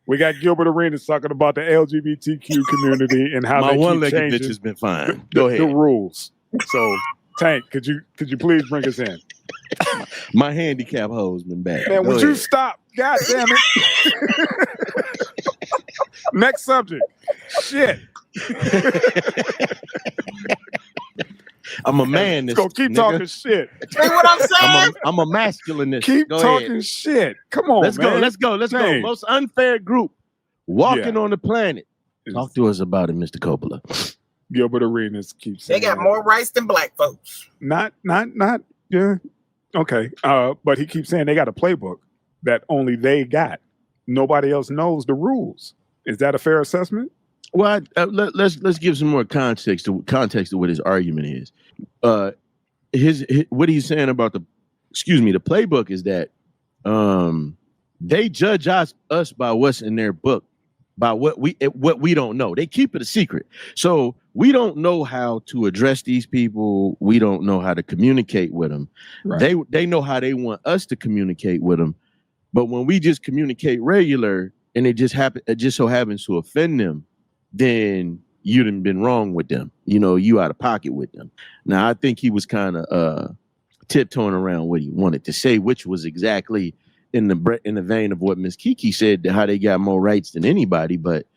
We got Gilbert Arenas talking about the LGBTQ community and how my they one-legged keep bitch has been fine. Go ahead. The rules. So, Tank, could you please bring us in? My handicap hoe's been bad. Man, would you stop? God damn it. Next subject. Shit. I'm a man. Let's go keep talking shit. See what I'm saying? I'm a masculinist. Keep talking shit. Come on, Let's man. Let's go. Most unfair group walking on the planet. Talk to us about it, Mr. Coppola. Gilbert Arenas keeps saying they got more rights than black folks. Not, yeah. Okay. But he keeps saying they got a playbook that only they got. Nobody else knows the rules. Is that a fair assessment? Well, let's give some more context to what his argument is. His what he's saying about the playbook is that they judge us by what's in their book, by what we don't know. They keep it a secret, so we don't know how to address these people. We don't know how to communicate with them. Right. They know how they want us to communicate with them, but when we just communicate regular and it just so happens to offend them, then you done been wrong with them. You out of pocket with them. Now, I think he was kind of tiptoeing around what he wanted to say, which was exactly in the vein of what Miss Kiki said, how they got more rights than anybody. But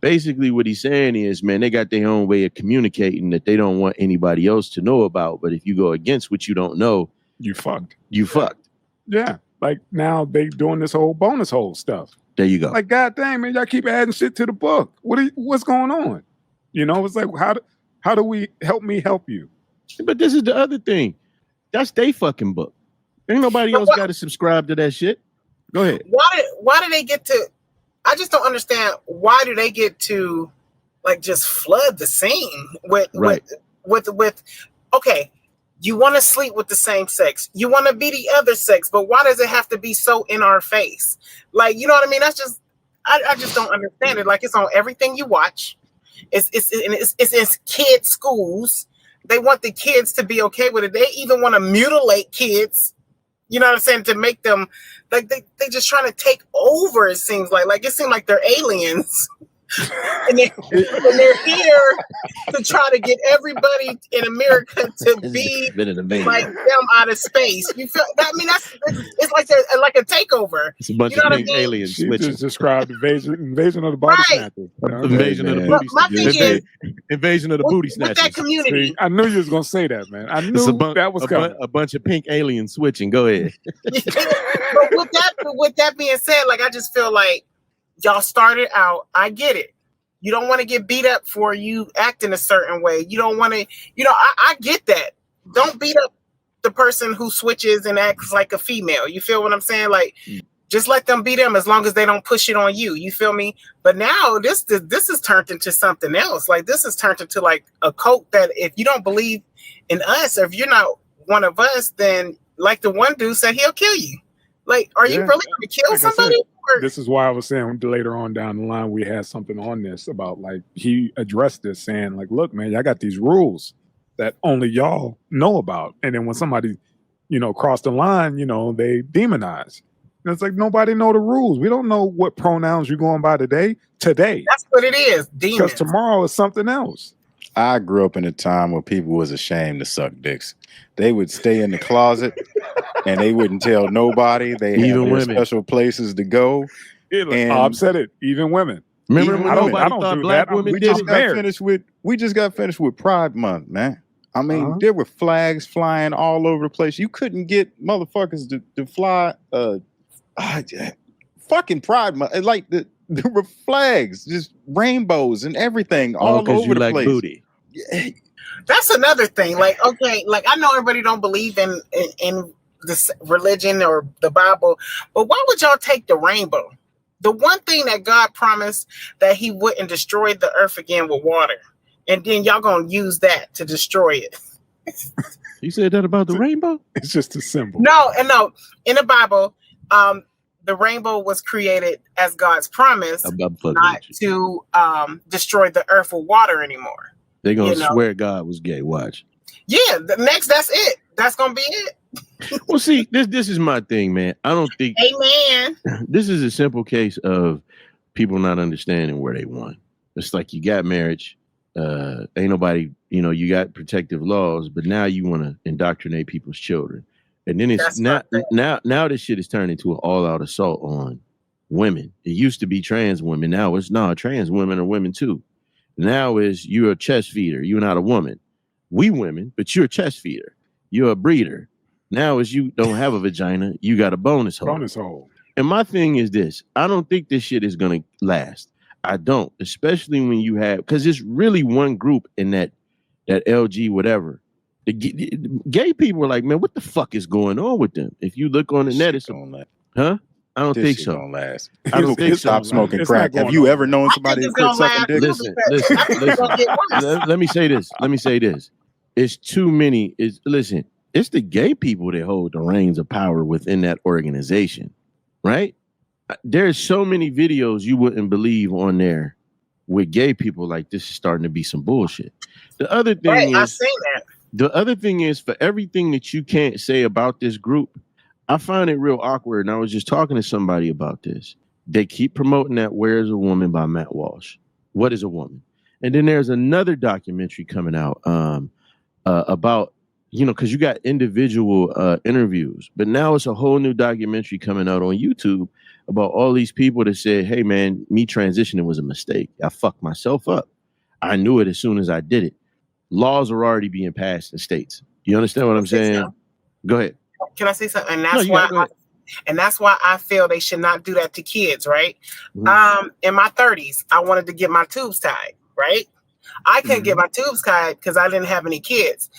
basically what he's saying is, man, they got their own way of communicating that they don't want anybody else to know about. But if you go against what you don't know, you fucked. Yeah. Like now they doing this whole bonus hole stuff. There you go. Like, God damn, man, y'all keep adding shit to the book. What's going on? It's like, how do we help me help you? But this is the other thing. That's they fucking book. Ain't nobody else got to subscribe to that shit. Go ahead. Why do they get to? I just don't understand. Why do they get to, like, just flood the scene with? Okay, you want to sleep with the same sex, you want to be the other sex, but why does it have to be so in our face? Like, you know what I mean? That's just, I just don't understand it. Like, it's on everything you watch. It's in kids' schools. They want the kids to be okay with it. They even want to mutilate kids. You know what I'm saying? To make them, like, they just trying to take over. It seems like it seems like they're aliens. and they're here to try to get everybody in America to be like them out of space. You feel? I mean, it's like they're like a takeover. It's a bunch of pink aliens. She just described invasion of the body snatchers. Invasion of the booty snatchers. Invasion of the booty snatchers. That community. See, I knew you was gonna say that, man. I knew that was coming. A bunch of pink aliens switching. Go ahead. But with that being said, like, I just feel like y'all started out. I get it. You don't want to get beat up for you acting a certain way. You don't want to, I get that. Don't beat up the person who switches and acts like a female. You feel what I'm saying? Like, just let them beat them as long as they don't push it on you. You feel me? But now this is turned into something else. Like, this is turned into like a cult that if you don't believe in us, or if you're not one of us, then like the one dude said, he'll kill you. Like, are you really going to kill somebody? This is why I was saying later on down the line, we had something on this about, like, he addressed this saying, like, look, man, y'all got these rules that only y'all know about. And then when somebody, cross the line, they demonize. And it's like, nobody know the rules. We don't know what pronouns you're going by today. That's what it is. Demons. Because tomorrow is something else. I grew up in a time where people was ashamed to suck dicks. They would stay in the closet and they wouldn't tell nobody. They had their special places to go. I've said it. Even women. Remember when nobody thought black women did it? We just got finished with Pride Month, man. I mean, there were flags flying all over the place. You couldn't get motherfuckers to fly fucking Pride Month. Like, there were flags, just rainbows and everything all over the place. Booty. That's another thing. Like, okay, like, I know everybody don't believe in this religion or the Bible, but why would y'all take the rainbow? The one thing that God promised, that he wouldn't destroy the earth again with water. And then y'all gonna use that to destroy it. You said that about the rainbow? It's just a symbol. No. In the Bible, the rainbow was created as God's promise, not to destroy the earth with water anymore. They're gonna swear God was gay. Watch. Yeah, that's it. That's gonna be it. Well, see, this is my thing, man. I don't think. Amen. This is a simple case of people not understanding where they won. It's like you got marriage, ain't nobody, you got protective laws, but now you want to indoctrinate people's children. And then it's now this shit is turned into an all-out assault on women. It used to be trans women. Now it's trans women are women too. Now is you're a chest feeder. You're not a woman. We women, but you're a chest feeder. You're a breeder. Now is you don't have a vagina. You got a bonus hole. And my thing is this. I don't think this shit is going to last. I don't, especially when you have, because it's really one group in that LG whatever. The gay people are like, man, what the fuck is going on with them? If you look on the net, it's huh? I don't think so. Don't last. I don't think so. Stop smoking crack. Have you ever known somebody who quit sucking dick? Listen. Let me say this. It's too many. Listen. It's the gay people that hold the reins of power within that organization, right? There's so many videos you wouldn't believe on there with gay people. Like, this is starting to be some bullshit. The other thing is, I've seen that. The other thing is, for everything that you can't say about this group, I find it real awkward. And I was just talking to somebody about this. They keep promoting that Where is a Woman by Matt Walsh. What is a woman? And then there's another documentary coming out about, because you got individual interviews, but now it's a whole new documentary coming out on YouTube about all these people that said, hey, man, me transitioning was a mistake. I fucked myself up. I knew it as soon as I did it. Laws are already being passed in states. You understand what I'm saying? Go ahead. Can I say something? And that's why I feel they should not do that to kids, right? Mm-hmm. In my 30s, I wanted to get my tubes tied, right? I couldn't get my tubes tied because I didn't have any kids.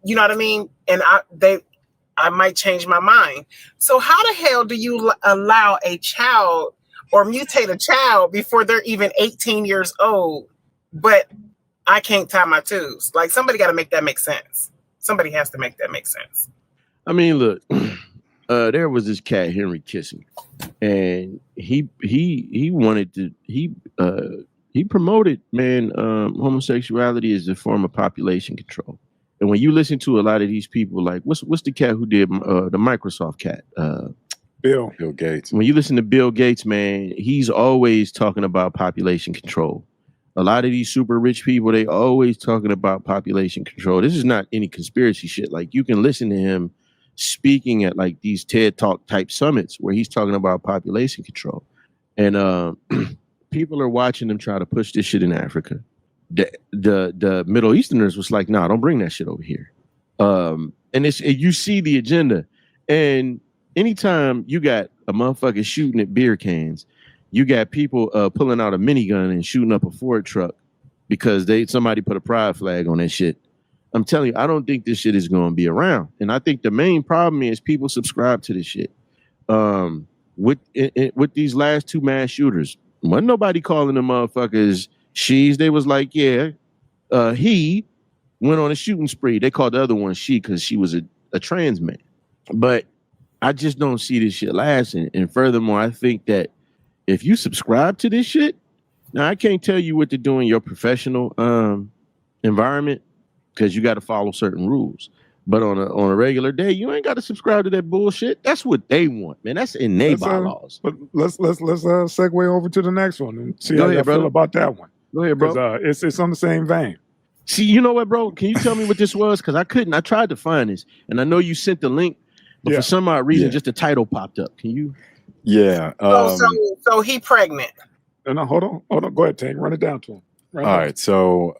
You know what I mean? And I might change my mind. So how the hell do you allow a child or mutate a child before they're even 18 years old, but I can't tie my tubes? Like, somebody got to make that make sense. Somebody has to make that make sense. I mean, look, there was this cat, Henry Kissinger, and he wanted to, he promoted, man, homosexuality as a form of population control. And when you listen to a lot of these people, like what's the cat who did the Microsoft cat? Bill Gates. When you listen to Bill Gates, man, he's always talking about population control. A lot of these super rich people, they always talking about population control. This is not any conspiracy shit. Like, you can listen to him speaking at like these TED Talk type summits where he's talking about population control. And people are watching them try to push this shit in Africa. The Middle Easterners was like, nah, don't bring that shit over here. And you see the agenda. And anytime you got a motherfucker shooting at beer cans, you got people pulling out a minigun and shooting up a Ford truck because somebody put a pride flag on that shit. I'm telling you, I don't think this shit is going to be around. And I think the main problem is people subscribe to this shit. With these last two mass shooters, wasn't nobody calling them motherfuckers she's. They was like, yeah, he went on a shooting spree. They called the other one she because she was a trans man. But I just don't see this shit lasting. And furthermore, I think that if you subscribe to this shit, now I can't tell you what to do in your professional environment because you got to follow certain rules. But on a regular day, you ain't got to subscribe to that bullshit. That's what they want, man. That's in their bylaws. But let's segue over to the next one and see how you feel about that one. Go ahead, bro. It's on the same vein. See, you know what, bro? Can you tell me what this was? Because I couldn't. I tried to find this, and I know you sent the link, but for some odd reason, just the title popped up. Can you? Yeah. So he pregnant. No, hold on. Go ahead, Tank. Run it down to him. All right. So